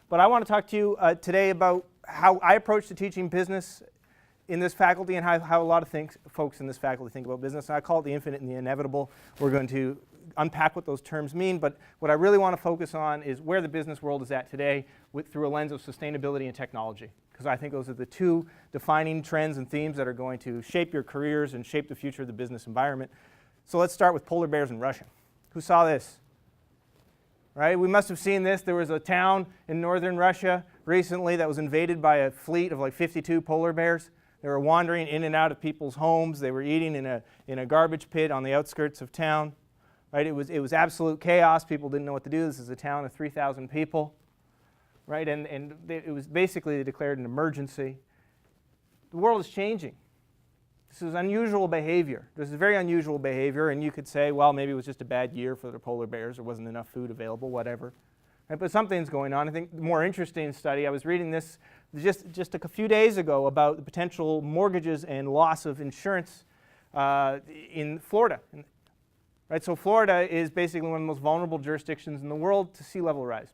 But I want to talk to you today about how I approach to teaching business in this faculty and how a lot of folks in this faculty think about business. And I call it the infinite and the inevitable. We're going to unpack what those terms mean, but what I really want to focus on is where the business world is at today through a lens of sustainability and technology, because I think those are the two defining trends and themes that are going to shape your careers and shape the future of the business environment. So let's start with polar bears in Russia. Who saw this? Right? We must have seen this. There was a town in northern Russia recently that was invaded by a fleet of like 52 polar bears. They were wandering in and out of people's homes. They were eating in a garbage pit on the outskirts of town. Right? It was absolute chaos. People didn't know what to do. This is a town of 3,000 people. Right? And it was basically declared an emergency. The world is changing. This is unusual behavior. This is very unusual behavior, and you could say, well, maybe it was just a bad year for the polar bears. There wasn't enough food available, whatever. Right? But something's going on. I think the more interesting study, I was reading this just a few days ago about the potential mortgages and loss of insurance in Florida. Right? So Florida is basically one of the most vulnerable jurisdictions in the world to sea level rise.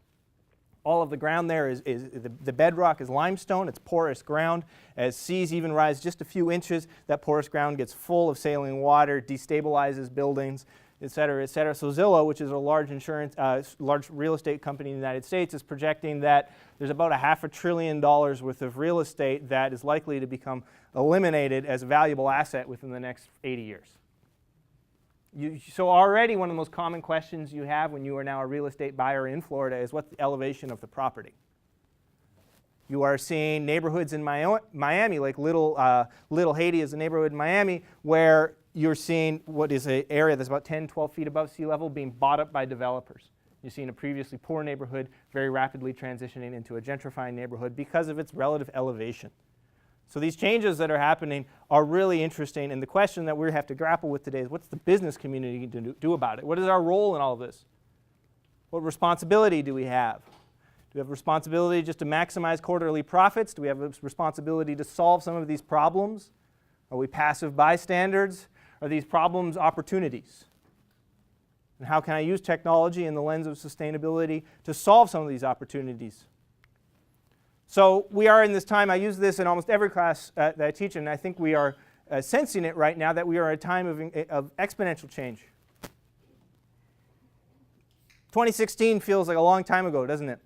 All of the ground there is the bedrock is limestone. It's porous ground. As seas even rise just a few inches, that porous ground gets full of saline water, destabilizes buildings, et cetera, et cetera. So Zillow, which is a large real estate company in the United States, is projecting that there's about $500 billion worth of real estate that is likely to become eliminated as a valuable asset within the next 80 years. So already one of the most common questions you have when you are now a real estate buyer in Florida is what's the elevation of the property? You are seeing neighborhoods in Miami, like Little Haiti is a neighborhood in Miami, where you're seeing what is an area that's about 10, 12 feet above sea level being bought up by developers. You're seeing a previously poor neighborhood very rapidly transitioning into a gentrifying neighborhood because of its relative elevation. So these changes that are happening are really interesting, and the question that we have to grapple with today is what's the business community to do about it? What is our role in all of this? What responsibility do we have? Do we have responsibility just to maximize quarterly profits? Do we have a responsibility to solve some of these problems? Are we passive bystanders? Are these problems opportunities? And how can I use technology in the lens of sustainability to solve some of these opportunities? So we are in this time, I use this in almost every class that I teach, and I think we are sensing it right now that we are at a time of exponential change. 2016 feels like a long time ago, doesn't it?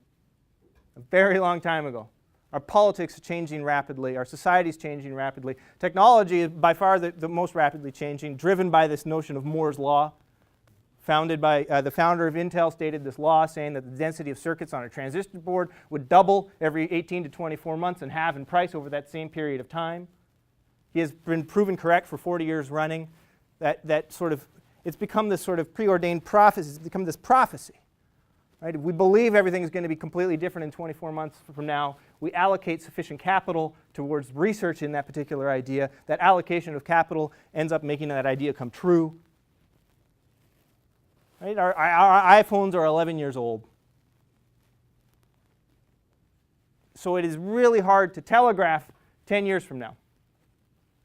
A very long time ago. Our politics are changing rapidly. Our society is changing rapidly. Technology is by far the most rapidly changing, driven by this notion of Moore's Law. Founded by the founder of Intel stated this law saying that the density of circuits on a transistor board would double every 18 to 24 months and halve in price over that same period of time. He has been proven correct for 40 years running. It's become this sort of preordained prophecy. It's become this prophecy. Right? If we believe everything is going to be completely different in 24 months from now, we allocate sufficient capital towards research in that particular idea. That allocation of capital ends up making that idea come true. Right? Our iPhones are 11 years old. So it is really hard to telegraph 10 years from now.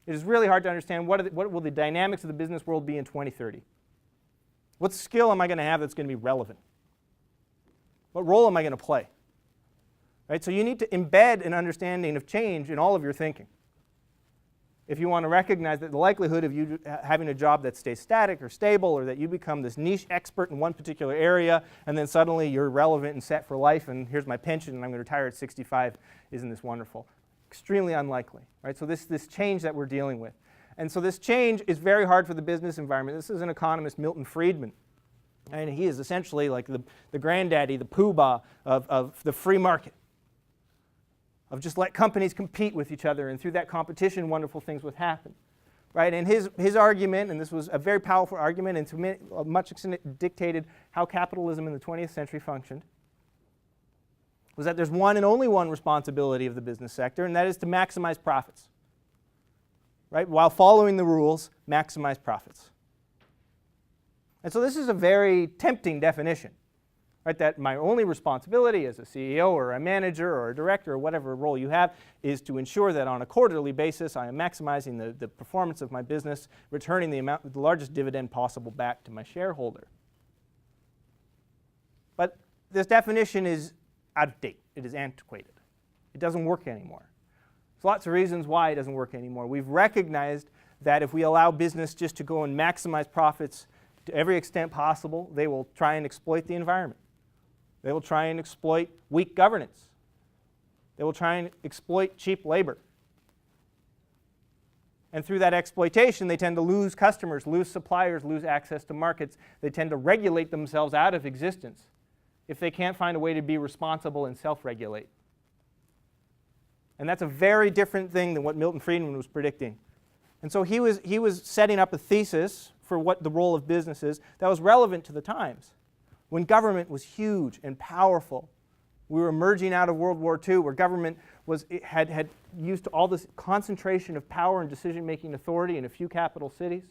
It is really hard to understand what will the dynamics of the business world be in 2030. What skill am I going to have that's going to be relevant? What role am I going to play? Right? So you need to embed an understanding of change in all of your thinking. If you want to recognize that the likelihood of you having a job that stays static or stable, or that you become this niche expert in one particular area and then suddenly you're relevant and set for life and here's my pension and I'm going to retire at 65, isn't this wonderful? Extremely unlikely. Right? So this change that we're dealing with. And so this change is very hard for the business environment. This is an economist, Milton Friedman. And he is essentially like the granddaddy, the poobah of the free market. Of just let companies compete with each other, and through that competition, wonderful things would happen. Right? And his argument, and this was a very powerful argument, and to much extent dictated how capitalism in the 20th century functioned, was that there's one and only one responsibility of the business sector, and that is to maximize profits. Right? While following the rules, maximize profits. And so this is a very tempting definition. Right, that my only responsibility as a CEO or a manager or a director or whatever role you have is to ensure that on a quarterly basis I am maximizing the performance of my business, returning the largest dividend possible back to my shareholder. But this definition is out of date. It is antiquated. It doesn't work anymore. There's lots of reasons why it doesn't work anymore. We've recognized that if we allow business just to go and maximize profits to every extent possible, they will try and exploit the environment. They will try and exploit weak governance. They will try and exploit cheap labor. And through that exploitation, they tend to lose customers, lose suppliers, lose access to markets. They tend to regulate themselves out of existence if they can't find a way to be responsible and self-regulate. And that's a very different thing than what Milton Friedman was predicting. And so he was setting up a thesis for what the role of business is that was relevant to the times. When government was huge and powerful, we were emerging out of World War II, where government had used all this concentration of power and decision-making authority in a few capital cities,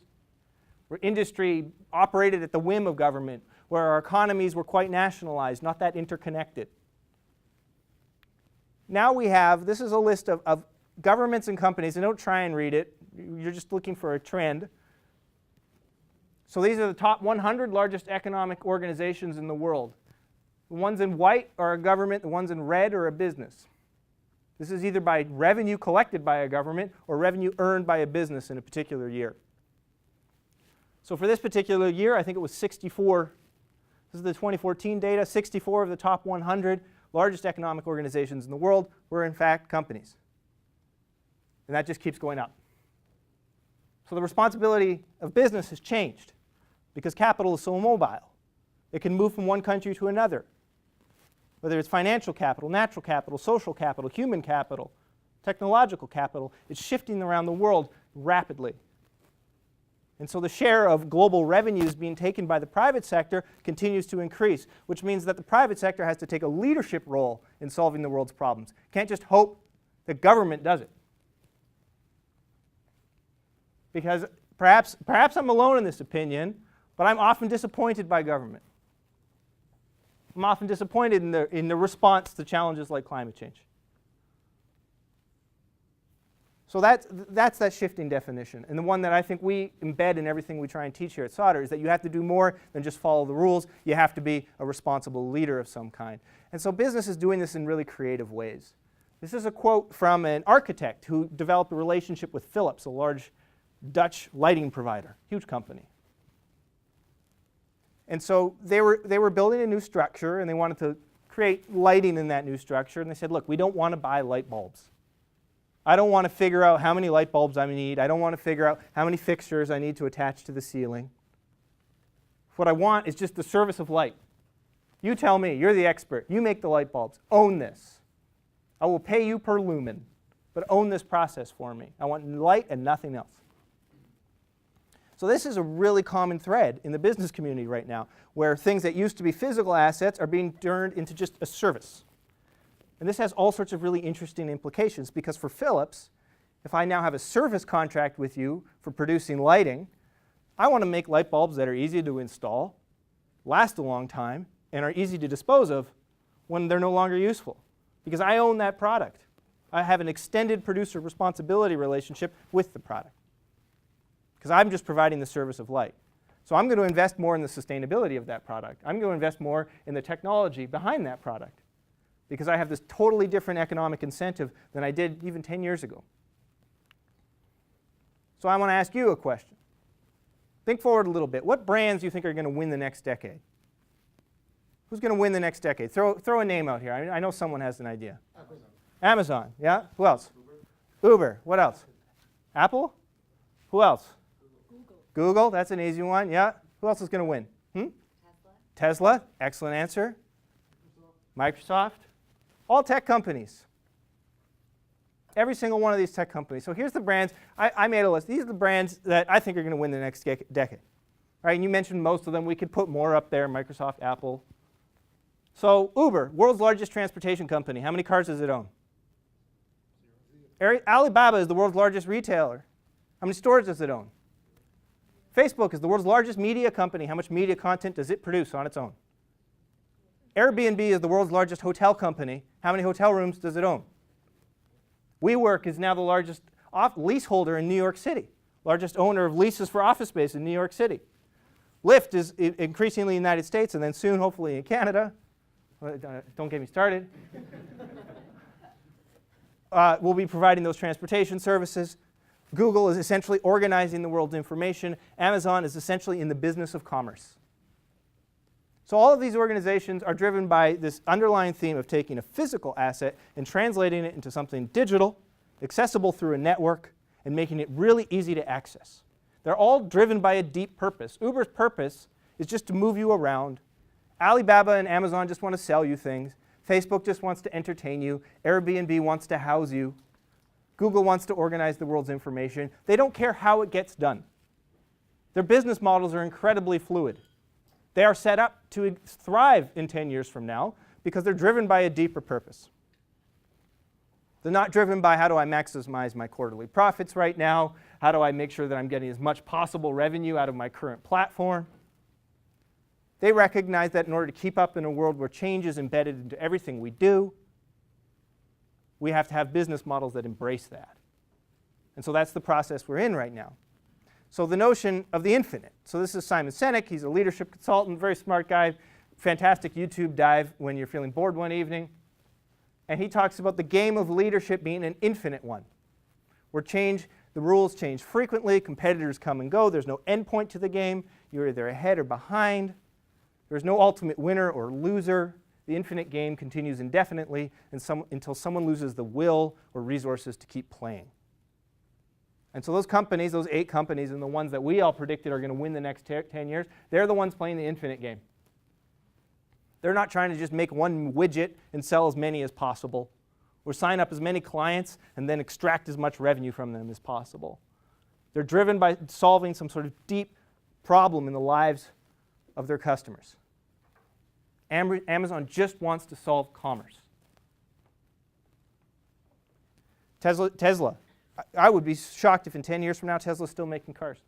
where industry operated at the whim of government, where our economies were quite nationalized, not that interconnected. Now we have, this is a list of governments and companies, and don't try and read it, you're just looking for a trend. So these are the top 100 largest economic organizations in the world. The ones in white are a government, the ones in red are a business. This is either by revenue collected by a government or revenue earned by a business in a particular year. So for this particular year, I think it was 64. This is the 2014 data. 64 of the top 100 largest economic organizations in the world were in fact companies. And that just keeps going up. So the responsibility of business has changed because capital is so mobile. It can move from one country to another. Whether it's financial capital, natural capital, social capital, human capital, technological capital, it's shifting around the world rapidly. And so the share of global revenues being taken by the private sector continues to increase, which means that the private sector has to take a leadership role in solving the world's problems. Can't just hope that government does it. Because perhaps I'm alone in this opinion, but I'm often disappointed by government. I'm often disappointed in the response to challenges like climate change. So that's that shifting definition. And the one that I think we embed in everything we try and teach here at Sauder is that you have to do more than just follow the rules. You have to be a responsible leader of some kind. And so business is doing this in really creative ways. This is a quote from an architect who developed a relationship with Philips, a large Dutch lighting provider, huge company. And so they were building a new structure, and they wanted to create lighting in that new structure. And they said, look, we don't want to buy light bulbs. I don't want to figure out how many light bulbs I need. I don't want to figure out how many fixtures I need to attach to the ceiling. What I want is just the service of light. You tell me, you're the expert. You make the light bulbs. Own this. I will pay you per lumen, but own this process for me. I want light and nothing else. So this is a really common thread in the business community right now, where things that used to be physical assets are being turned into just a service. And this has all sorts of really interesting implications, because for Philips, if I now have a service contract with you for producing lighting, I want to make light bulbs that are easy to install, last a long time, and are easy to dispose of when they're no longer useful, because I own that product. I have an extended producer responsibility relationship with the product, because I'm just providing the service of light. So I'm going to invest more in the sustainability of that product. I'm going to invest more in the technology behind that product, because I have this totally different economic incentive than I did even 10 years ago. So I want to ask you a question. Think forward a little bit. What brands do you think are going to win the next decade? Who's going to win the next decade? Throw a name out here. I know someone has an idea. Amazon, yeah? Who else? Uber. What else? Apple? Who else? Google, that's an easy one, yeah. Who else is going to win? Tesla, excellent answer. Microsoft, all tech companies. Every single one of these tech companies. So here's the brands. I made a list. These are the brands that I think are going to win the next decade. Right, and you mentioned most of them. We could put more up there, Microsoft, Apple. So Uber, world's largest transportation company. How many cars does it own? Alibaba is the world's largest retailer. How many stores does it own? Facebook is the world's largest media company. How much media content does it produce on its own? Airbnb is the world's largest hotel company. How many hotel rooms does it own? WeWork is now the largest leaseholder in New York City, largest owner of leases for office space in New York City. Lyft is increasingly in the United States, and then soon, hopefully, in Canada. Don't get me started. We'll be providing those transportation services. Google is essentially organizing the world's information. Amazon is essentially in the business of commerce. So all of these organizations are driven by this underlying theme of taking a physical asset and translating it into something digital, accessible through a network, and making it really easy to access. They're all driven by a deep purpose. Uber's purpose is just to move you around. Alibaba and Amazon just want to sell you things. Facebook just wants to entertain you. Airbnb wants to house you. Google wants to organize the world's information. They don't care how it gets done. Their business models are incredibly fluid. They are set up to thrive in 10 years from now because they're driven by a deeper purpose. They're not driven by how do I maximize my quarterly profits right now, how do I make sure that I'm getting as much possible revenue out of my current platform. They recognize that in order to keep up in a world where change is embedded into everything we do, we have to have business models that embrace that. And so that's the process we're in right now. So the notion of the infinite. So this is Simon Sinek. He's a leadership consultant, very smart guy, fantastic YouTube dive when you're feeling bored one evening. And he talks about the game of leadership being an infinite one, where the rules change frequently, competitors come and go, there's no end point to the game, you're either ahead or behind, there's no ultimate winner or loser. The infinite game continues indefinitely until someone loses the will or resources to keep playing. And so those companies, those 8 companies, and the ones that we all predicted are going to win the next 10 years, they're the ones playing the infinite game. They're not trying to just make one widget and sell as many as possible, or sign up as many clients and then extract as much revenue from them as possible. They're driven by solving some sort of deep problem in the lives of their customers. Amazon just wants to solve commerce. Tesla. I would be shocked if in 10 years from now Tesla's still making cars.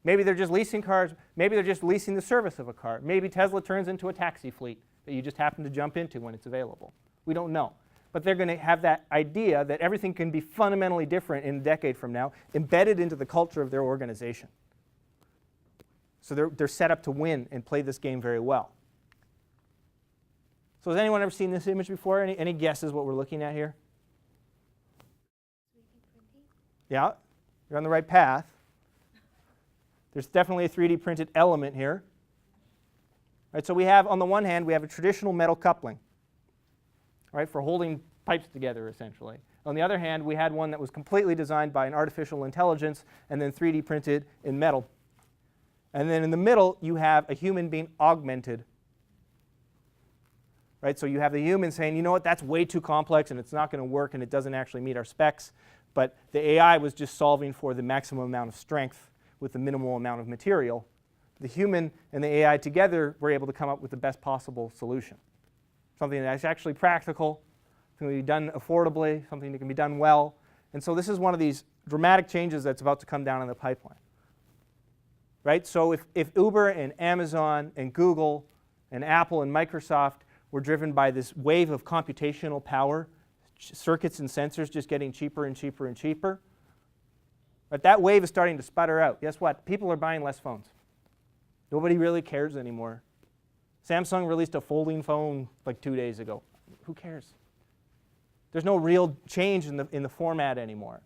Maybe they're just leasing cars. Maybe they're just leasing the service of a car. Maybe Tesla turns into a taxi fleet that you just happen to jump into when it's available. We don't know. But they're going to have that idea that everything can be fundamentally different in a decade from now, embedded into the culture of their organization. So they're set up to win and play this game very well. So has anyone ever seen this image before? Any guesses what we're looking at here? Yeah, you're on the right path. There's definitely a 3D printed element here. Right, so we have, on the one hand, we have a traditional metal coupling, right, for holding pipes together, essentially. On the other hand, we had one that was completely designed by an artificial intelligence and then 3D printed in metal. And then in the middle, you have a human being augmented. Right, so you have the human saying, you know what, that's way too complex and it's not going to work and it doesn't actually meet our specs. But the AI was just solving for the maximum amount of strength with the minimal amount of material. The human and the AI together were able to come up with the best possible solution. Something that's actually practical, something that can be done affordably, something that can be done well. And so this is one of these dramatic changes that's about to come down in the pipeline. Right? So if Uber and Amazon and Google and Apple and Microsoft were driven by this wave of computational power, circuits and sensors just getting cheaper and cheaper and cheaper, but that wave is starting to sputter out. Guess what? People are buying less phones. Nobody really cares anymore. Samsung released a folding phone like 2 days ago. Who cares? There's no real change in the format anymore.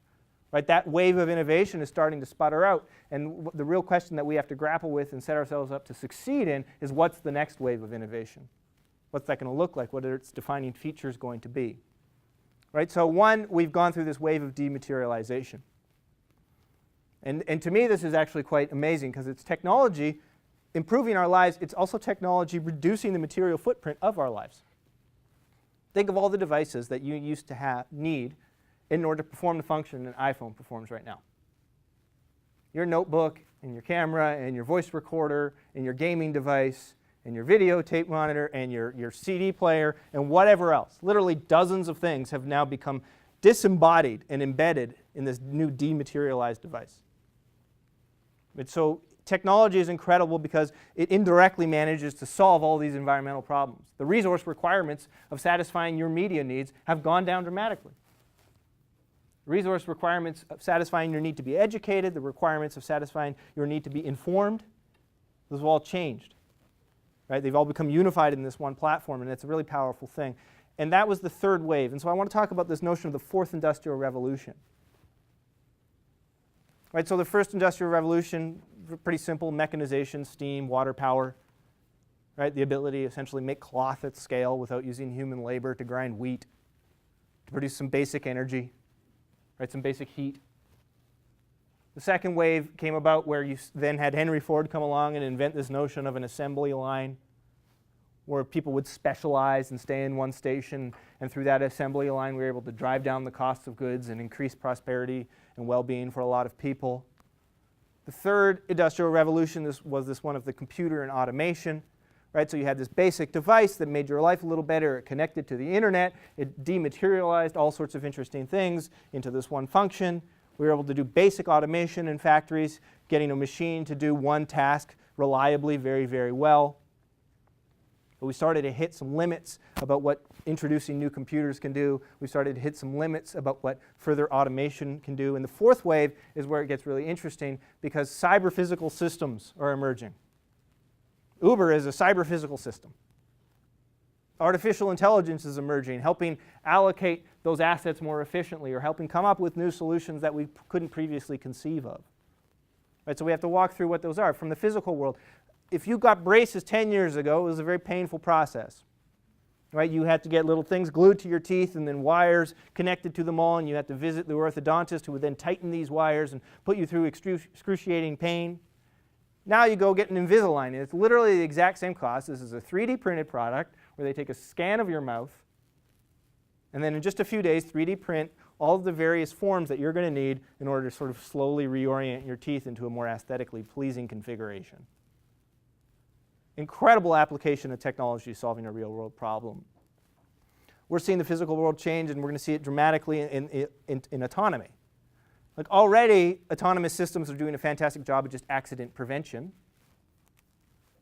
Right? That wave of innovation is starting to sputter out. And the real question that we have to grapple with and set ourselves up to succeed in is what's the next wave of innovation? What's that going to look like? What are its defining features going to be? Right? So one, we've gone through this wave of dematerialization. And to me, this is actually quite amazing because it's technology improving our lives. It's also technology reducing the material footprint of our lives. Think of all the devices that you used to need in order to perform the function an iPhone performs right now. Your notebook and your camera and your voice recorder and your gaming device and your videotape monitor and your CD player and whatever else. Literally dozens of things have now become disembodied and embedded in this new dematerialized device. And so technology is incredible because it indirectly manages to solve all these environmental problems. The resource requirements of satisfying your media needs have gone down dramatically. The resource requirements of satisfying your need to be educated, the requirements of satisfying your need to be informed, those have all changed. right? They've all become unified in this one platform, and it's a really powerful thing. And that was the third wave. And so I want to talk about this notion of the fourth industrial revolution. Right, so the first industrial revolution, pretty simple: mechanization, steam, water power. Right, the ability to essentially make cloth at scale without using human labor to grind wheat, to produce some basic energy, right, some basic heat. The second wave came about where you then had Henry Ford come along and invent this notion of an assembly line, where people would specialize and stay in one station, and through that assembly line we were able to drive down the cost of goods and increase prosperity and well-being for a lot of people. The third industrial revolution was this one of the computer and automation. Right, so you had this basic device that made your life a little better. It connected to the internet. It dematerialized all sorts of interesting things into this one function. We were able to do basic automation in factories, getting a machine to do one task reliably very, very well. But we started to hit some limits about what introducing new computers can do. We started to hit some limits about what further automation can do. And the fourth wave is where it gets really interesting, because cyber-physical systems are emerging. Uber is a cyber-physical system. Artificial intelligence is emerging, helping allocate those assets more efficiently, or helping come up with new solutions that we couldn't previously conceive of. Right, so we have to walk through what those are. From the physical world, if you got braces 10 years ago, it was a very painful process. Right, you had to get little things glued to your teeth and then wires connected to them all, and you had to visit the orthodontist who would then tighten these wires and put you through excruciating pain. Now you go get an Invisalign, and it's literally the exact same cost. This is a 3D printed product where they take a scan of your mouth, and then in just a few days 3D print all of the various forms that you're going to need in order to sort of slowly reorient your teeth into a more aesthetically pleasing configuration. Incredible application of technology solving a real-world problem. We're seeing the physical world change, and we're going to see it dramatically in autonomy. Like, already, autonomous systems are doing a fantastic job of just accident prevention.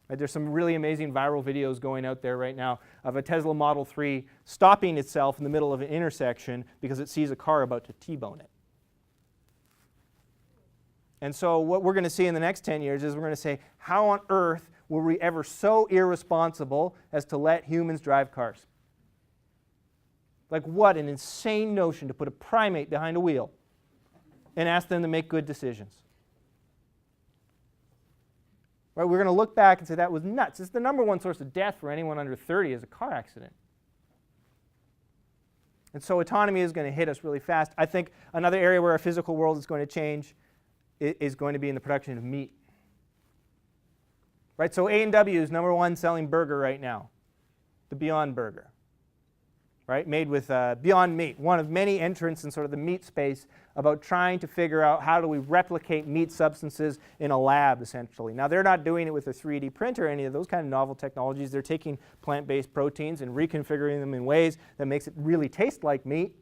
Right, there's some really amazing viral videos going out there right now of a Tesla Model 3 stopping itself in the middle of an intersection because it sees a car about to T-bone it. And so what we're going to see in the next 10 years is we're going to say, how on earth were we ever so irresponsible as to let humans drive cars? Like, what an insane notion to put a primate behind a wheel and ask them to make good decisions. Right, we're going to look back and say that was nuts. It's the number one source of death for anyone under 30 is a car accident. And so autonomy is going to hit us really fast. I think another area where our physical world is going to change is going to be in the production of meat. Right, so A&W is number one selling burger right now, the Beyond Burger. Right, made with Beyond Meat, one of many entrants in sort of the meat space about trying to figure out how do we replicate meat substances in a lab, essentially. Now, they're not doing it with a 3D printer or any of those kind of novel technologies. They're taking plant-based proteins and reconfiguring them in ways that makes it really taste like meat.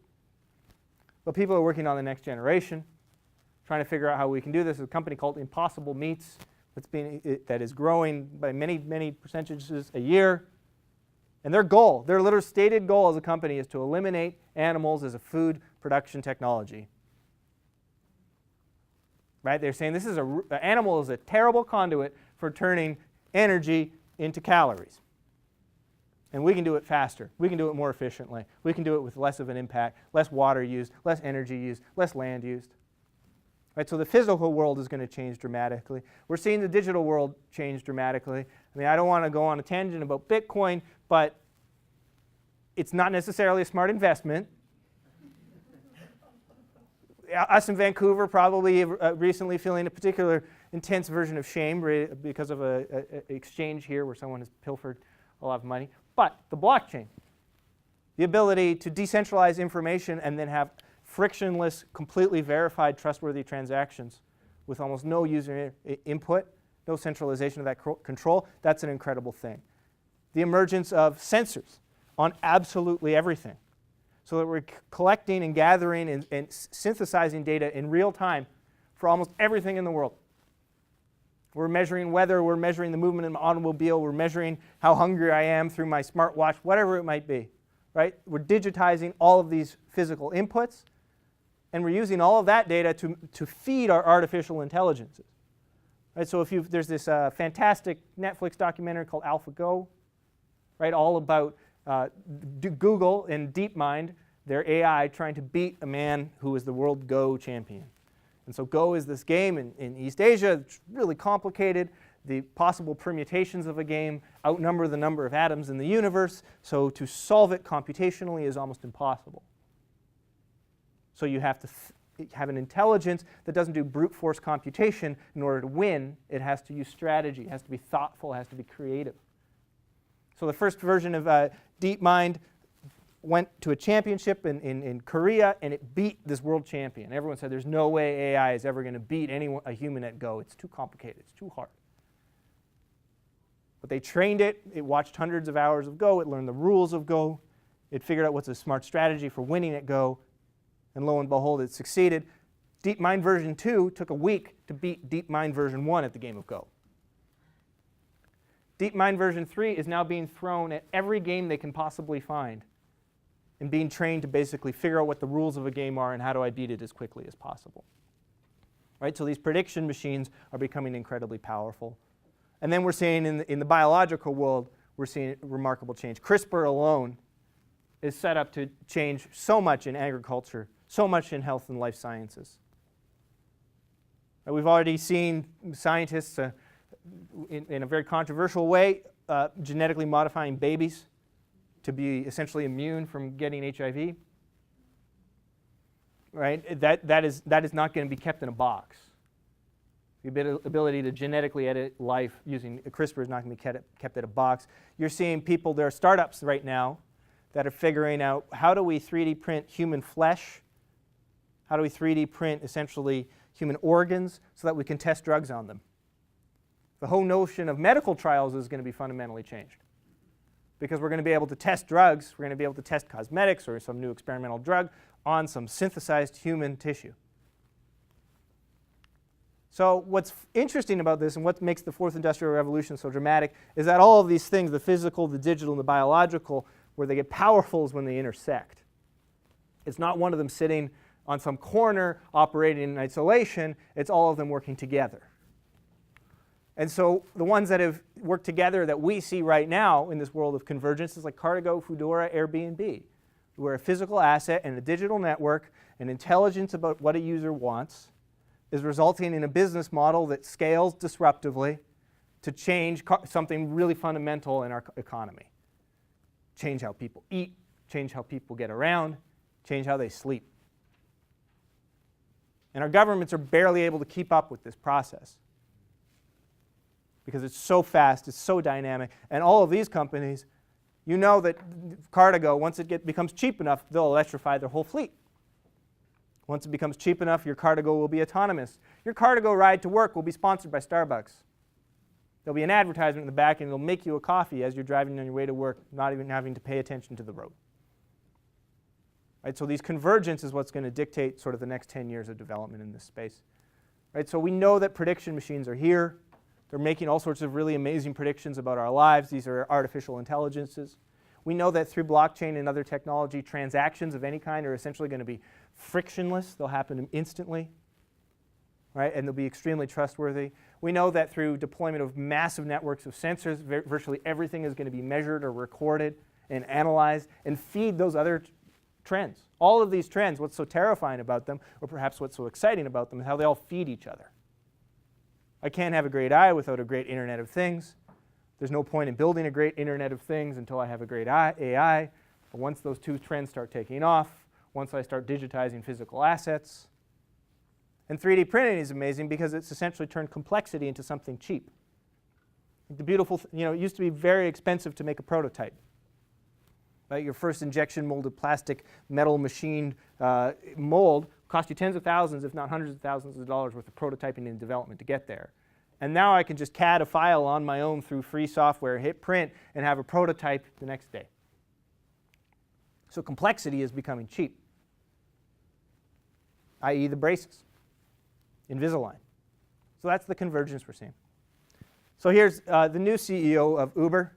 But people are working on the next generation, trying to figure out how we can do this. There's a company called Impossible Meats that is growing by many, many percentages a year. And their goal, their literal stated goal as a company is to eliminate animals as a food production technology. Right? They're saying this is an animal is a terrible conduit for turning energy into calories. And we can do it faster. We can do it more efficiently. We can do it with less of an impact, less water used, less energy used, less land used. Right? So the physical world is going to change dramatically. We're seeing the digital world change dramatically. I mean, I don't want to go on a tangent about Bitcoin, but it's not necessarily a smart investment. Us in Vancouver probably recently feeling a particular intense version of shame because of an exchange here where someone has pilfered a lot of money. But the blockchain, the ability to decentralize information and then have frictionless, completely verified, trustworthy transactions with almost no user input, no centralization of that control, that's an incredible thing. The emergence of sensors on absolutely everything, so that we're collecting and gathering and synthesizing data in real time for almost everything in the world. We're measuring weather, we're measuring the movement in my automobile, we're measuring how hungry I am through my smartwatch, whatever it might be. Right? We're digitizing all of these physical inputs, and we're using all of that data to feed our artificial intelligences. Right? So there's this fantastic Netflix documentary called AlphaGo, right? All about Google and DeepMind, their AI trying to beat a man who is the world Go champion. And so Go is this game in East Asia. It's really complicated. The possible permutations of a game outnumber the number of atoms in the universe, so to solve it computationally is almost impossible. So you have to have an intelligence that doesn't do brute force computation in order to win. It has to use strategy. It has to be thoughtful. It has to be creative. So the first version of DeepMind went to a championship in Korea, and it beat this world champion. Everyone said there's no way AI is ever going to beat a human at Go. It's too complicated. It's too hard. But they trained it. It watched hundreds of hours of Go. It learned the rules of Go. It figured out what's a smart strategy for winning at Go. And lo and behold, it succeeded. DeepMind version 2 took a week to beat DeepMind version 1 at the game of Go. DeepMind version 3 is now being thrown at every game they can possibly find and being trained to basically figure out what the rules of a game are and how do I beat it as quickly as possible. Right? So these prediction machines are becoming incredibly powerful. And then we're seeing in the biological world, we're seeing remarkable change. CRISPR alone is set up to change so much in agriculture, so much in health and life sciences. We've already seen scientists in a very controversial way genetically modifying babies to be essentially immune from getting HIV. Right? That is not going to be kept in a box. The ability to genetically edit life using CRISPR is not going to be kept in a box. You're seeing people, there are startups right now that are figuring out how do we 3D print human flesh, how do we 3D print essentially human organs so that we can test drugs on them. The whole notion of medical trials is going to be fundamentally changed because we're going to be able to test drugs, we're going to be able to test cosmetics or some new experimental drug on some synthesized human tissue. So what's interesting about this and what makes the fourth industrial revolution so dramatic is that all of these things, the physical, the digital, and the biological, where they get powerful is when they intersect. It's not one of them sitting on some corner operating in isolation. It's all of them working together. And so the ones that have worked together that we see right now in this world of convergence is like Cardigo, Foodora, Airbnb, where a physical asset and a digital network and intelligence about what a user wants is resulting in a business model that scales disruptively to change something really fundamental in our economy. Change how people eat, change how people get around, change how they sleep. And our governments are barely able to keep up with this process because it's so fast, it's so dynamic, and all of these companies, you know that Cardigo, once it becomes cheap enough, they'll electrify their whole fleet. Once it becomes cheap enough, your Cardigo will be autonomous. Your Cardigo ride to work will be sponsored by Starbucks. There'll be an advertisement in the back, and it'll make you a coffee as you're driving on your way to work, not even having to pay attention to the road. Right? So these convergence is what's going to dictate sort of the next 10 years of development in this space. Right? So we know that prediction machines are here. They're making all sorts of really amazing predictions about our lives. These are artificial intelligences. We know that through blockchain and other technology, transactions of any kind are essentially going to be frictionless. They'll happen instantly, right? And they'll be extremely trustworthy. We know that through deployment of massive networks of sensors, virtually everything is going to be measured or recorded and analyzed and feed those other trends. All of these trends, what's so terrifying about them, or perhaps what's so exciting about them, is how they all feed each other. I can't have a great eye without a great Internet of Things. There's no point in building a great Internet of Things until I have a great AI. But once those two trends start taking off, once I start digitizing physical assets, and 3D printing is amazing because it's essentially turned complexity into something cheap. The beautiful, it used to be very expensive to make a prototype. Right? Your first injection molded plastic metal machined mold cost you tens of thousands, if not hundreds of thousands of dollars worth of prototyping and development to get there. And now I can just CAD a file on my own through free software, hit print, and have a prototype the next day. So complexity is becoming cheap, i.e. the braces, Invisalign. So that's the convergence we're seeing. So here's the new CEO of Uber.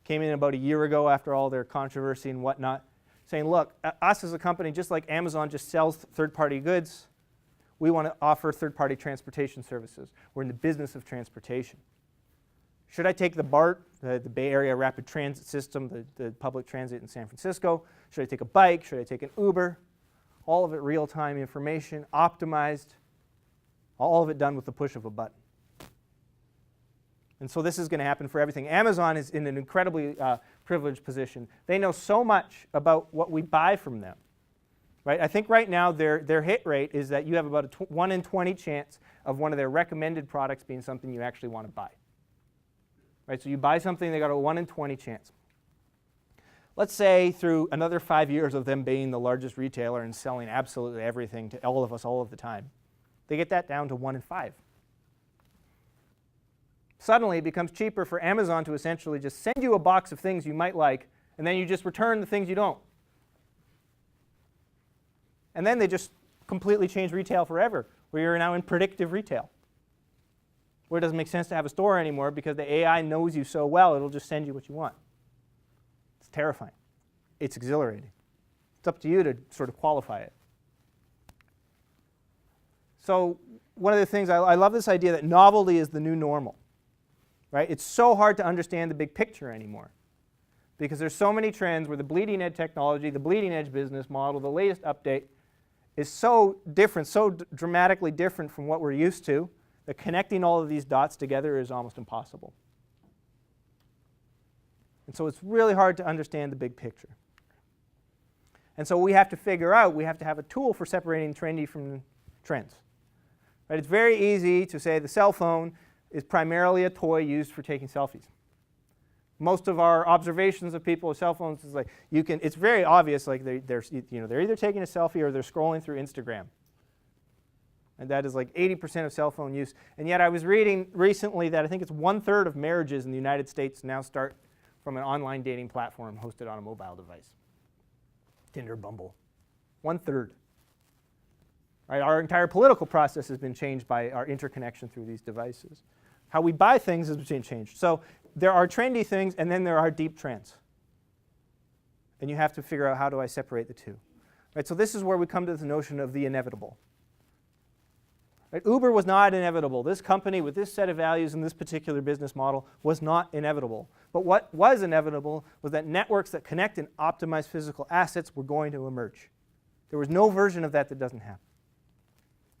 Came in about a year ago after all their controversy and whatnot, saying, look, us as a company, just like Amazon just sells third-party goods, We want to offer third-party transportation services. We're in the business of transportation. Should I take the BART, the Bay Area Rapid Transit System, the public transit in San Francisco? Should I take a bike? Should I take an Uber? All of it real-time information, optimized, all of it done with the push of a button. And so this is going to happen for everything. Amazon is in an incredibly privileged position. They know so much about what we buy from them. Right? I think right now their hit rate is that you have about a 1 in 20 chance of one of their recommended products being something you actually want to buy. Right? So you buy something, they got a 1 in 20 chance. Let's say through another 5 years of them being the largest retailer and selling absolutely everything to all of us all of the time, they get that down to 1 in 5. Suddenly it becomes cheaper for Amazon to essentially just send you a box of things you might like, and then you just return the things you don't. And then they just completely change retail forever, where you're now in predictive retail, where it doesn't make sense to have a store anymore because the AI knows you so well, it'll just send you what you want. It's terrifying. It's exhilarating. It's up to you to sort of qualify it. So one of the things, I love this idea that novelty is the new normal. Right? It's so hard to understand the big picture anymore because there's so many trends where the bleeding edge technology, the bleeding edge business model, the latest update is so different, so dramatically different from what we're used to, that connecting all of these dots together is almost impossible. And so it's really hard to understand the big picture. And so we have to figure out, we have to have a tool for separating trendy from trends. Right? It's very easy to say the cell phone is primarily a toy used for taking selfies. Most of our observations of people with cell phones is like, it's very obvious, like they're either taking a selfie or they're scrolling through Instagram. And that is like 80% of cell phone use. And yet I was reading recently that I think it's 1/3 of marriages in the United States now start from an online dating platform hosted on a mobile device. Tinder, Bumble. 1/3. Right? Our entire political process has been changed by our interconnection through these devices. How we buy things has been changed. So there are trendy things and then there are deep trends. And you have to figure out, how do I separate the two? Right? So this is where we come to the notion of the inevitable. Right? Uber was not inevitable. This company with this set of values and this particular business model was not inevitable. But what was inevitable was that networks that connect and optimize physical assets were going to emerge. There was no version of that doesn't happen.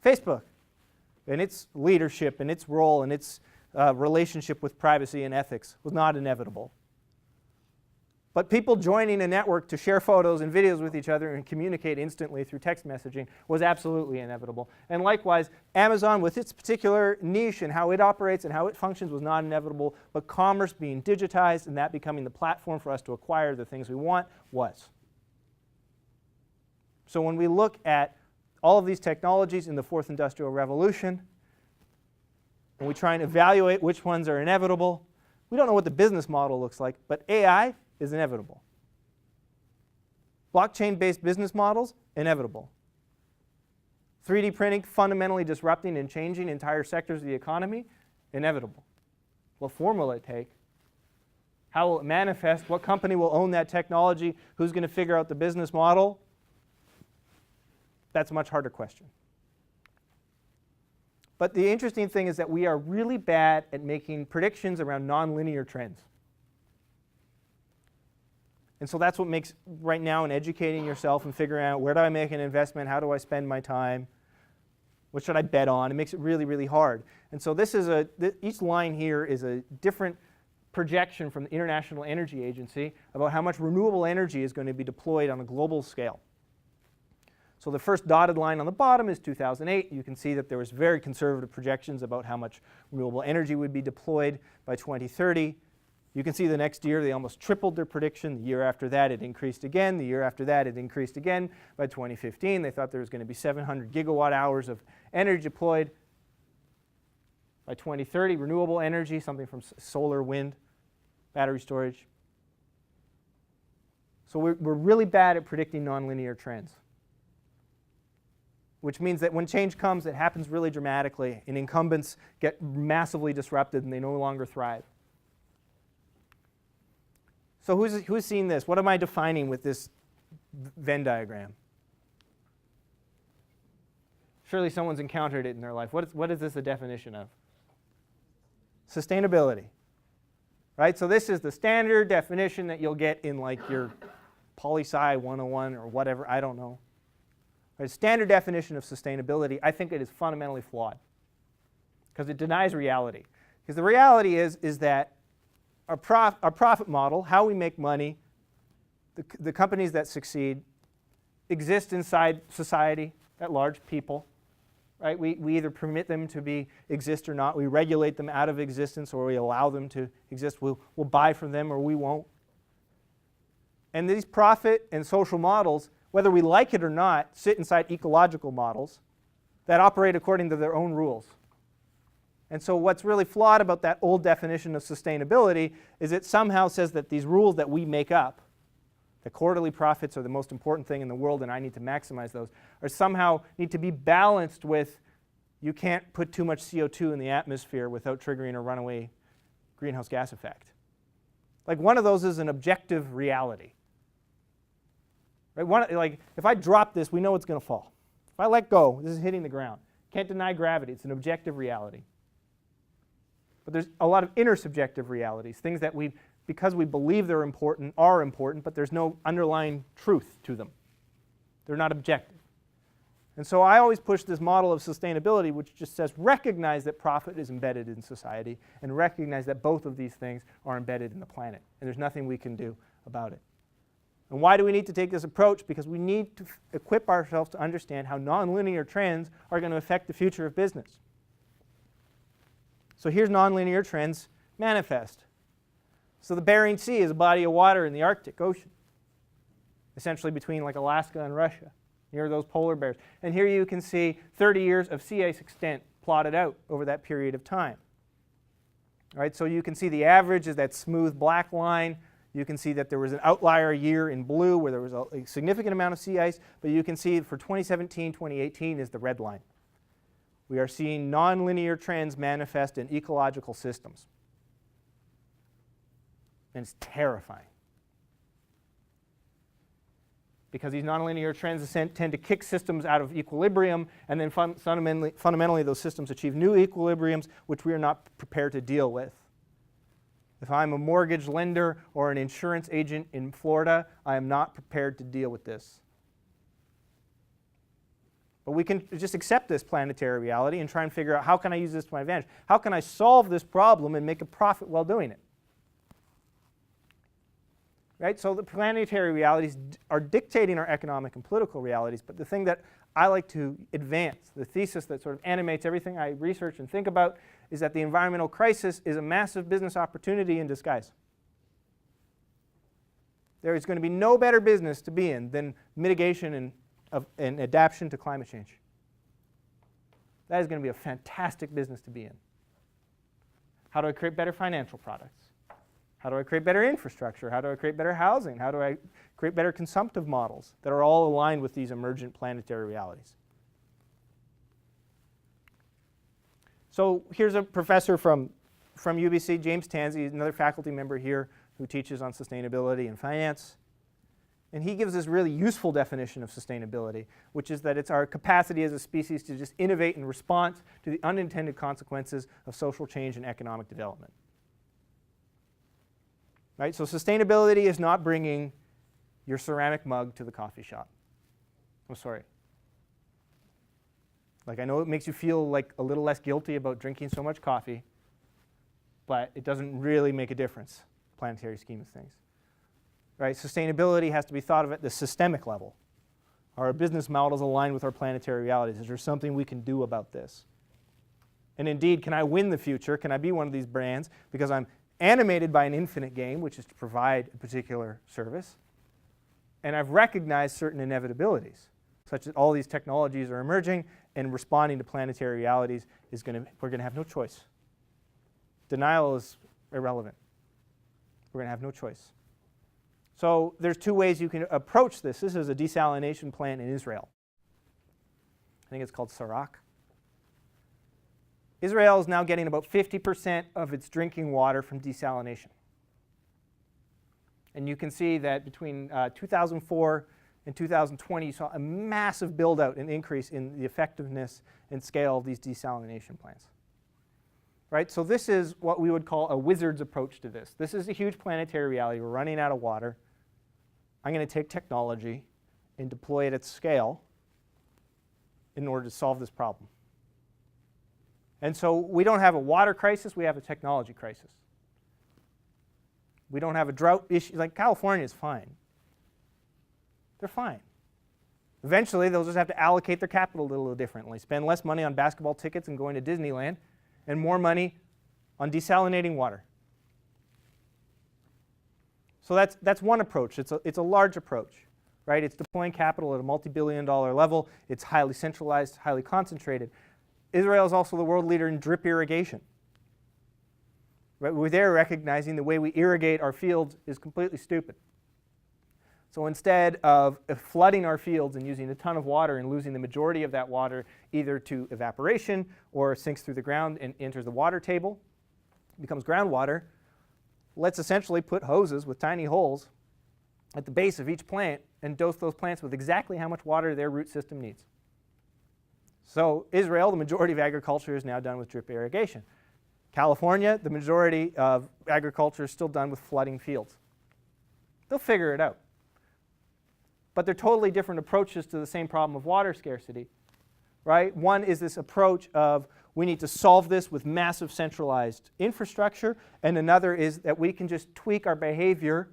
Facebook and its leadership and its role and its relationship with privacy and ethics was not inevitable. But people joining a network to share photos and videos with each other and communicate instantly through text messaging was absolutely inevitable. And likewise, Amazon with its particular niche and how it operates and how it functions was not inevitable, but commerce being digitized and that becoming the platform for us to acquire the things we want was. So when we look at all of these technologies in the fourth industrial revolution, and we try and evaluate which ones are inevitable, we don't know what the business model looks like, but AI is inevitable. Blockchain-based business models, inevitable. 3D printing fundamentally disrupting and changing entire sectors of the economy, inevitable. What form will it take? How will it manifest? What company will own that technology? Who's going to figure out the business model? That's a much harder question. But the interesting thing is that we are really bad at making predictions around nonlinear trends. And so that's what makes, right now, in educating yourself and figuring out where do I make an investment, how do I spend my time, what should I bet on, it makes it really, really hard. And so this is each line here is a different projection from the International Energy Agency about how much renewable energy is going to be deployed on a global scale. So the first dotted line on the bottom is 2008. You can see that there was very conservative projections about how much renewable energy would be deployed by 2030. You can see the next year they almost tripled their prediction. The year after that it increased again. The year after that it increased again. By 2015 they thought there was going to be 700 gigawatt hours of energy deployed. By 2030 renewable energy, something from solar, wind, battery storage. So we're really bad at predicting nonlinear trends, which means that when change comes, it happens really dramatically, and incumbents get massively disrupted and they no longer thrive. So who's seen this? What am I defining with this Venn diagram? Surely someone's encountered it in their life. What is this a definition of? Sustainability. Right? So this is the standard definition that you'll get in like your poli-sci 101 or whatever, I don't know. Right? Standard definition of sustainability, I think it is fundamentally flawed because it denies reality. Because the reality is that our profit model, how we make money, the companies that succeed, exist inside society at large, people. Right? We either permit them to exist or not. We regulate them out of existence or we allow them to exist. We'll buy from them or we won't. And these profit and social models, whether we like it or not, sit inside ecological models that operate according to their own rules. And so what's really flawed about that old definition of sustainability is it somehow says that these rules that we make up, the quarterly profits are the most important thing in the world and I need to maximize those, or somehow need to be balanced with you can't put too much CO2 in the atmosphere without triggering a runaway greenhouse gas effect. Like one of those is an objective reality. Right? Like if I drop this, we know it's going to fall. If I let go, this is hitting the ground. Can't deny gravity. It's an objective reality. But there's a lot of intersubjective realities, things that because we believe they're important, are important, but there's no underlying truth to them. They're not objective. And so I always push this model of sustainability, which just says recognize that profit is embedded in society and recognize that both of these things are embedded in the planet. And there's nothing we can do about it. And why do we need to take this approach? Because we need to equip ourselves to understand how nonlinear trends are going to affect the future of business. So here's nonlinear trends manifest. So the Bering Sea is a body of water in the Arctic Ocean, essentially between like Alaska and Russia, near those polar bears. And here you can see 30 years of sea ice extent plotted out over that period of time. All right, so you can see the average is that smooth black line. You can see that there was an outlier year in blue where there was a significant amount of sea ice, but you can see for 2017, 2018 is the red line. We are seeing nonlinear trends manifest in ecological systems. And it's terrifying. Because these nonlinear trends tend to kick systems out of equilibrium, and then fundamentally those systems achieve new equilibriums which we are not prepared to deal with. If I'm a mortgage lender or an insurance agent in Florida, I am not prepared to deal with this. But we can just accept this planetary reality and try and figure out how can I use this to my advantage? How can I solve this problem and make a profit while doing it? Right? So the planetary realities are dictating our economic and political realities, but the thing that I like to advance, the thesis that sort of animates everything I research and think about, is that the environmental crisis is a massive business opportunity in disguise. There is going to be no better business to be in than mitigation and adaptation to climate change. That is going to be a fantastic business to be in. How do I create better financial products? How do I create better infrastructure? How do I create better housing? How do I create better consumptive models that are all aligned with these emergent planetary realities? So here's a professor from UBC, James Tansey, another faculty member here who teaches on sustainability and finance. And he gives this really useful definition of sustainability, which is that it's our capacity as a species to just innovate in response to the unintended consequences of social change and economic development. Right? So sustainability is not bringing your ceramic mug to the coffee shop. I'm sorry. Like I know it makes you feel like a little less guilty about drinking so much coffee, but it doesn't really make a difference, planetary scheme of things. Right? Sustainability has to be thought of at the systemic level. Are our business models aligned with our planetary realities? Is there something we can do about this? And indeed, can I win the future? Can I be one of these brands because I'm animated by an infinite game, which is to provide a particular service, and I've recognized certain inevitabilities, such that all these technologies are emerging and responding to planetary realities we're going to have no choice. Denial is irrelevant. We're going to have no choice. So there's two ways you can approach this. This is a desalination plant in Israel. I think it's called Sarak. Israel is now getting about 50% of its drinking water from desalination. And you can see that between 2004 in 2020, you saw a massive build-out and increase in the effectiveness and scale of these desalination plants. Right? So this is what we would call a wizard's approach to this. This is a huge planetary reality. We're running out of water. I'm going to take technology and deploy it at scale in order to solve this problem. And so we don't have a water crisis, we have a technology crisis. We don't have a drought issue. Like California is fine. They're fine. Eventually, they'll just have to allocate their capital a little differently, spend less money on basketball tickets and going to Disneyland, and more money on desalinating water. So that's one approach. It's a large approach, right? It's deploying capital at a multi-billion-dollar level. It's highly centralized, highly concentrated. Israel is also the world leader in drip irrigation. Right? We're there recognizing the way we irrigate our fields is completely stupid. So instead of flooding our fields and using a ton of water and losing the majority of that water either to evaporation or sinks through the ground and enters the water table, becomes groundwater, let's essentially put hoses with tiny holes at the base of each plant and dose those plants with exactly how much water their root system needs. So Israel, the majority of agriculture is now done with drip irrigation. California, the majority of agriculture is still done with flooding fields. They'll figure it out. But they're totally different approaches to the same problem of water scarcity, right? One is this approach of we need to solve this with massive centralized infrastructure, and another is that we can just tweak our behavior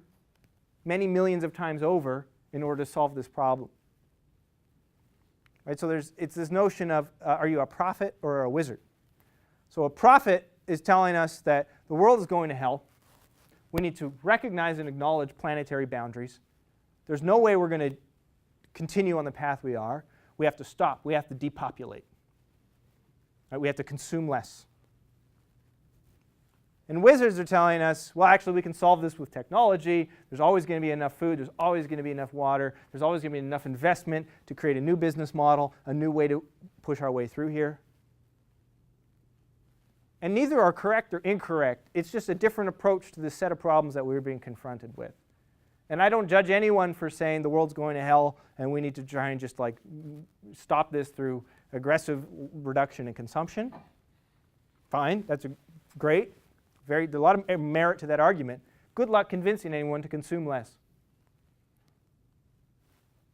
many millions of times over in order to solve this problem. Right? So it's this notion of are you a prophet or a wizard? So a prophet is telling us that the world is going to hell. We need to recognize and acknowledge planetary boundaries. There's no way we're going to continue on the path we are. We have to stop. We have to depopulate. Right? We have to consume less. And wizards are telling us, well, actually, we can solve this with technology. There's always going to be enough food. There's always going to be enough water. There's always going to be enough investment to create a new business model, a new way to push our way through here. And neither are correct or incorrect. It's just a different approach to this set of problems that we're being confronted with. And I don't judge anyone for saying the world's going to hell and we need to try and just like stop this through aggressive reduction in consumption. Fine, that's great. There's a lot of merit to that argument. Good luck convincing anyone to consume less.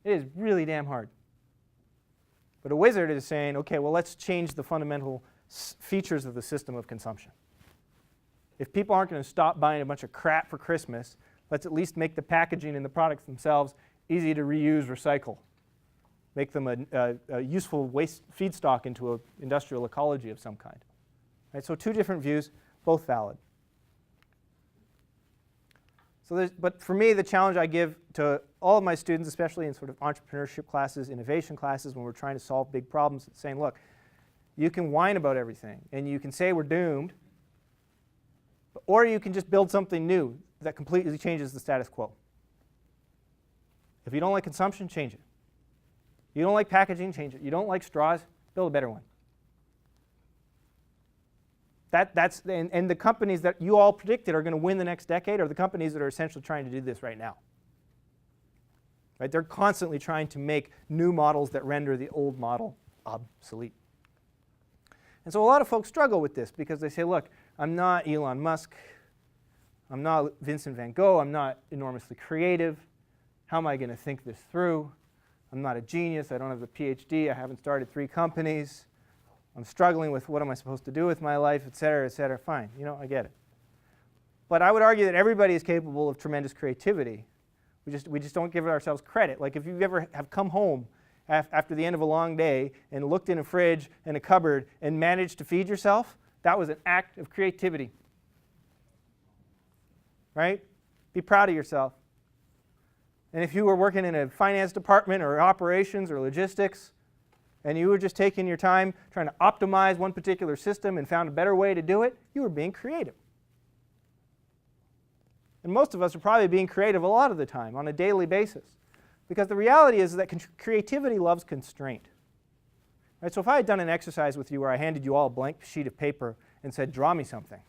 It is really damn hard. But a wizard is saying, okay, well, let's change the fundamental features of the system of consumption. If people aren't going to stop buying a bunch of crap for Christmas, let's at least make the packaging and the products themselves easy to reuse, recycle. Make them a useful waste feedstock into an industrial ecology of some kind. Right? So two different views, both valid. So but for me, the challenge I give to all of my students, especially in sort of entrepreneurship classes, innovation classes, when we're trying to solve big problems, is saying, look, you can whine about everything, and you can say we're doomed, or you can just build something new that completely changes the status quo. If you don't like consumption, change it. You don't like packaging, change it. You don't like straws, build a better one. And the companies that you all predicted are going to win the next decade are the companies that are essentially trying to do this right now. Right? They're constantly trying to make new models that render the old model obsolete. And so a lot of folks struggle with this because they say, look, I'm not Elon Musk. I'm not Vincent van Gogh. I'm not enormously creative. How am I going to think this through? I'm not a genius. I don't have a PhD. I haven't started 3 companies. I'm struggling with what am I supposed to do with my life, et cetera, et cetera. Fine, I get it. But I would argue that everybody is capable of tremendous creativity. We just don't give ourselves credit. Like if you ever have come home after the end of a long day and looked in a fridge and a cupboard and managed to feed yourself, that was an act of creativity. Right? Be proud of yourself. And if you were working in a finance department or operations or logistics, and you were just taking your time trying to optimize one particular system and found a better way to do it, you were being creative. And most of us are probably being creative a lot of the time on a daily basis. Because the reality is that creativity loves constraint. Right? So if I had done an exercise with you where I handed you all a blank sheet of paper and said, draw me something,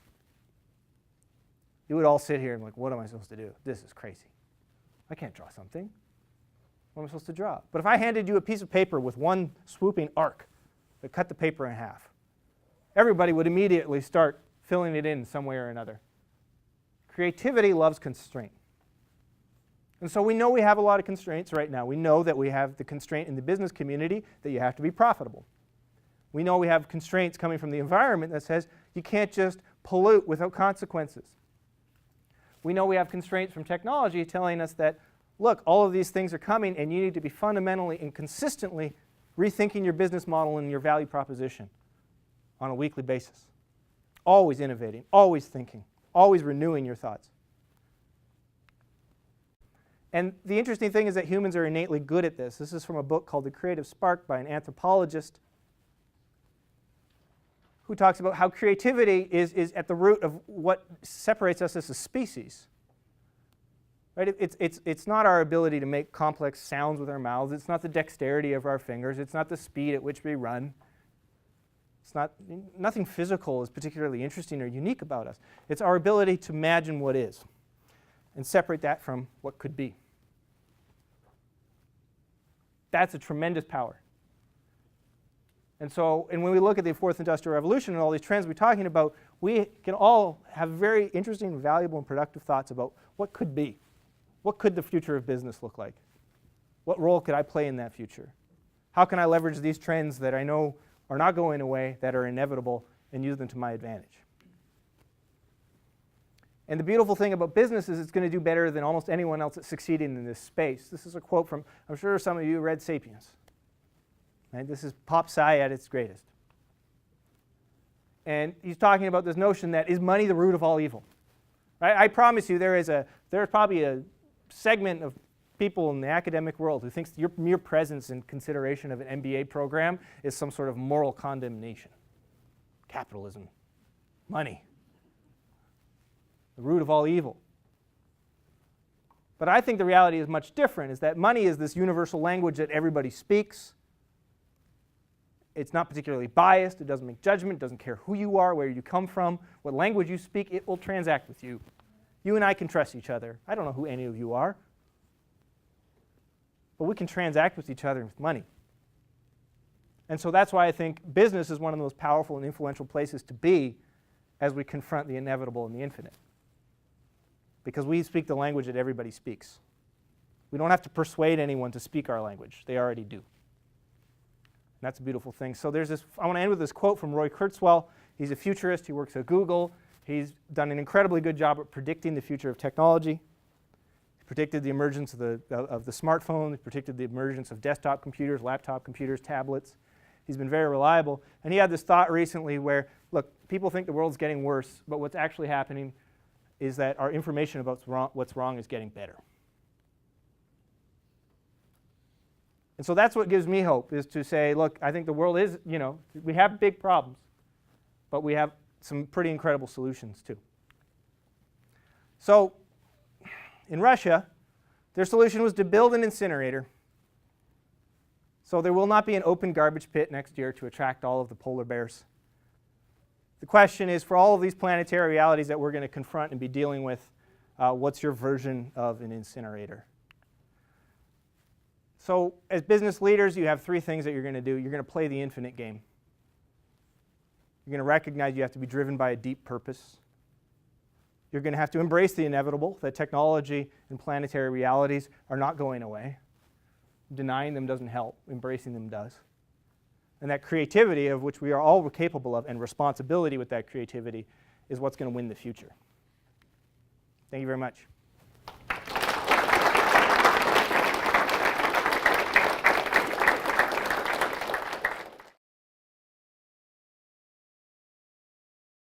you would all sit here and be like, what am I supposed to do? This is crazy. I can't draw something. What am I supposed to draw? But if I handed you a piece of paper with one swooping arc that cut the paper in half, everybody would immediately start filling it in some way or another. Creativity loves constraint. And so we know we have a lot of constraints right now. We know that we have the constraint in the business community that you have to be profitable. We know we have constraints coming from the environment that says you can't just pollute without consequences. We know we have constraints from technology telling us that, look, all of these things are coming and you need to be fundamentally and consistently rethinking your business model and your value proposition on a weekly basis. Always innovating, always thinking, always renewing your thoughts. And the interesting thing is that humans are innately good at this. This is from a book called The Creative Spark by an anthropologist who talks about how creativity is at the root of what separates us as a species. Right? It's not our ability to make complex sounds with our mouths. It's not the dexterity of our fingers. It's not the speed at which we run. Nothing physical is particularly interesting or unique about us. It's our ability to imagine what is and separate that from what could be. That's a tremendous power. And when we look at the fourth industrial revolution and all these trends we're talking about, we can all have very interesting, valuable, and productive thoughts about what could be. What could the future of business look like? What role could I play in that future? How can I leverage these trends that I know are not going away, that are inevitable, and use them to my advantage? And the beautiful thing about business is it's going to do better than almost anyone else that's succeeding in this space. This is a quote from, I'm sure some of you read *Sapiens*. Right? This is pop sci at its greatest. And he's talking about this notion that is money the root of all evil? Right? I promise you there's probably a segment of people in the academic world who thinks your mere presence and consideration of an MBA program is some sort of moral condemnation. Capitalism. Money. The root of all evil. But I think the reality is much different, is that money is this universal language that everybody speaks. It's not particularly biased. It doesn't make judgment. It doesn't care who you are, where you come from, what language you speak. It will transact with you. You and I can trust each other. I don't know who any of you are. But we can transact with each other with money. And so that's why I think business is one of the most powerful and influential places to be as we confront the inevitable and the infinite. Because we speak the language that everybody speaks. We don't have to persuade anyone to speak our language. They already do. And that's a beautiful thing. So I want to end with this quote from Roy Kurzweil. He's a futurist. He works at Google. He's done an incredibly good job at predicting the future of technology. He predicted the emergence of the smartphone. He predicted the emergence of desktop computers, laptop computers, tablets. He's been very reliable. And he had this thought recently where, look, people think the world's getting worse, but what's actually happening is that our information about what's wrong is getting better. And so that's what gives me hope, is to say, look, I think the world is, we have big problems, but we have some pretty incredible solutions too. So in Russia, their solution was to build an incinerator. So there will not be an open garbage pit next year to attract all of the polar bears. The question is, for all of these planetary realities that we're going to confront and be dealing with, what's your version of an incinerator? So as business leaders, you have three things that you're going to do. You're going to play the infinite game. You're going to recognize you have to be driven by a deep purpose. You're going to have to embrace the inevitable, that technology and planetary realities are not going away. Denying them doesn't help. Embracing them does. And that creativity, of which we are all capable of, and responsibility with that creativity, is what's going to win the future. Thank you very much.